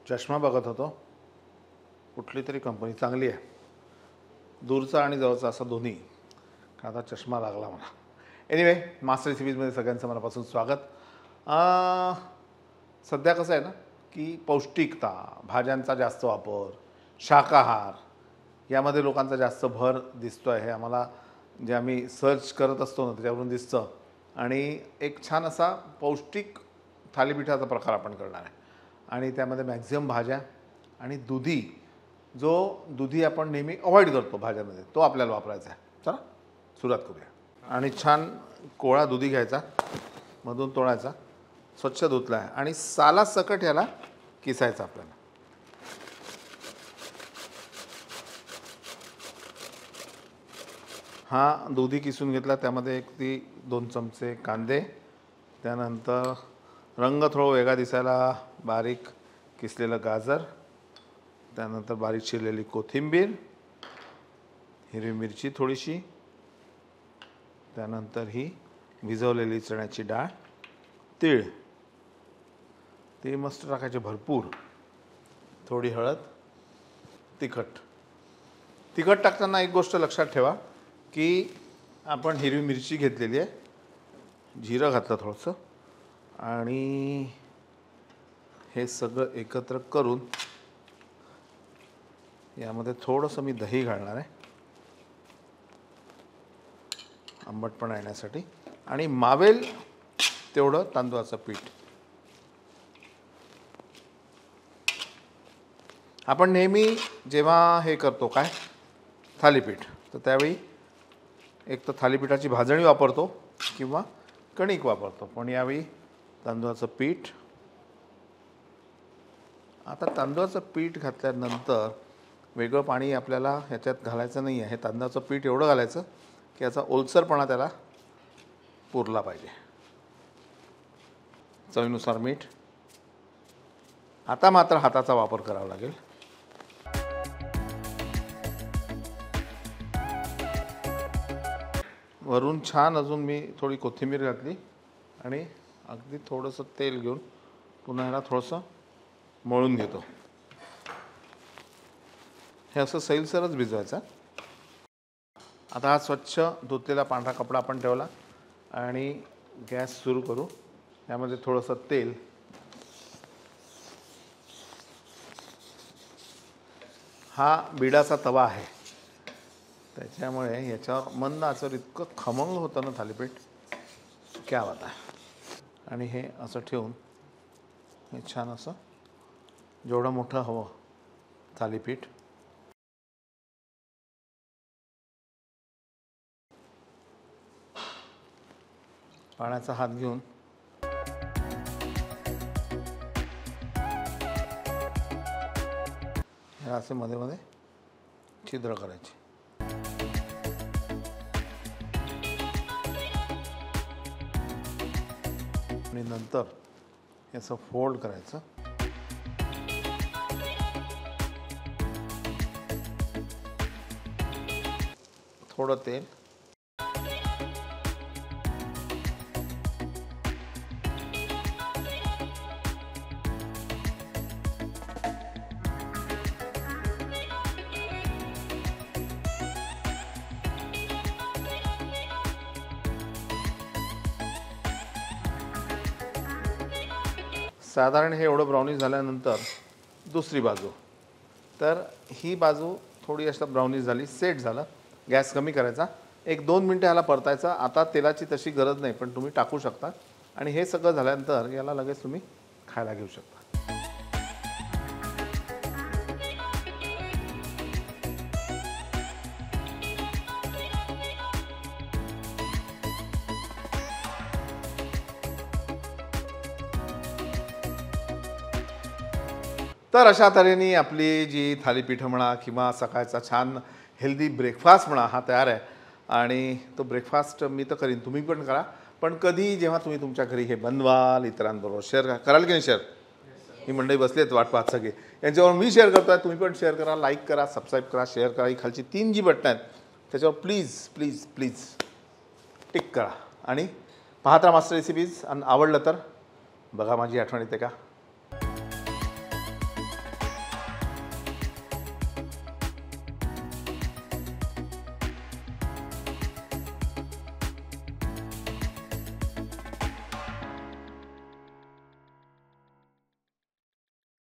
चष्मा बघत होतो, कुठली तरी कंपनी चांगली आहे, दूरचा आणि जवळचा असा दोन्ही, का आता चष्मा लागला मला. एनिवे, मास्टर रेसिपीजमध्ये सगळ्यांचं मनापासून स्वागत. सध्या कसं आहे ना की पौष्टिकता, भाज्यांचा जास्त वापर, शाकाहार यामध्ये लोकांचा जास्त भर दिसतो आहे. हे आम्हाला जे आम्ही सर्च करत असतो ना त्याच्यावरून दिसतं. आणि एक छान असा पौष्टिक थालीपीठाचा प्रकार आपण करणार आहे आणि त्यामध्ये मॅक्झिमम भाज्या आणि दुधी आपण नेहमी अवॉइड करतो भाज्यामध्ये, तो आपल्याला वापरायचा आहे. चला सुरुवात करूया. आणि छान कोळा दुधी घ्यायचा, मधून तोडायचा, स्वच्छ धुतला आहे आणि सालासकट याला किसायचा आपल्याला. हा दुधी किसून घेतला, त्यामध्ये 2 चमचे कांदे, त्यानंतर रंग थोडा वेगळा दिसायला बारीक किसलेलं गाजर, त्यानंतर बारीक चिरलेली कोथिंबीर, हिरवी मिरची थोडीशी, त्यानंतर ही भिजवलेली चण्याची डाळ, तीळ मस्त टाकायचे भरपूर, थोडी हळद, तिखट टाकताना एक गोष्ट लक्षात ठेवा की आपण हिरवी मिरची घेतलेली आहे, जिरं घातलं थोडंसं, आणि हे सगळं एकत्र करून यामध्ये थोडंसं मी दही घालणार आहे आंबटपणा येण्यासाठी, आणि मावेल तेवढं तांदूळाचं पीठ. आपण नेहमी जेव्हा हे करतो काय थालीपीठ, तर त्यावेळी एक तर थालीपीठाची भाजणी वापरतो किंवा कणिक वापरतो, पण यावेळी तांदूळाचं पीठ. आता तांदूळाचं पीठ घातल्यानंतर वेगळं पाणी आपल्याला ह्याच्यात घालायचं नाही आहे. हे तांदळाचं पीठ एवढं घालायचं की याचा ओलसरपणा त्याला पुरला पाहिजे. चवीनुसार मीठ. आता मात्र हाताचा वापर करावा लागेल. वरून छान अजून मी थोडी कोथिंबीर घातली आणि अगदी थोडंसं तेल घेऊन पुन्हा ह्याला थोडंसं मळून घेतो. हे असं सैलसरच भिजवायचं. आता हा स्वच्छ धुतलेला पांढरा कपडा आपण ठेवला आणि गॅस सुरू करू. यामध्ये थोडंसं तेल, हा बिडाचा तवा आहे त्याच्यामुळे याच्यावर मंद आचेवर इतकं खमंग होतं ना थालीपीठ, क्या बात आहे. आणि हे असं ठेवून हे छान असं जेवढं मोठं हवं थालीपीठ, पाण्याचा हात घेऊन हे असे मध्ये मध्ये छिद्र करायचे. आणि नंतर हे असं फोल्ड करायचं. थोडं तेल, साधारण हे एवढं ब्राउनिश झाल्यानंतर दुसरी बाजू, तर ही बाजू थोडी असं ब्राउनिश झाली, सेट झालं. गॅस कमी करायचा, 1-2 मिनटं ह्याला परतायचा. आता तेलाची तशी गरज नाही, पण तुम्ही टाकू शकता. आणि हे सगळं झाल्यानंतर याला लगेच तुम्ही खायला घेऊ शकता. तर अशा तऱ्हेने आपली जी थालीपीठं म्हणा किंवा सकाळचा छान हेल्दी ब्रेकफास्ट म्हणा हा तयार आहे. आणि तो ब्रेकफास्ट मी तर करीन, तुम्ही पण करा. पण कधी जेव्हा तुम्ही तुमच्या घरी हे बनवाल, इतरांबरोबर शेअर कराल की नाही? शेअर. ही मंडळी बसली आहेत वाट पाहत सगळे, यांच्यावर मी शेअर करतो आहे, तुम्ही पण शेअर करा, लाईक करा, सबस्क्राईब करा, शेअर करा. ही खालची 3 जी बटणं आहेत त्याच्यावर प्लीज प्लीज प्लीज टिक करा आणि पाहत राहा मास्टर रेसिपीज. आणि आवडलं तर बघा, माझी आठवण येते का?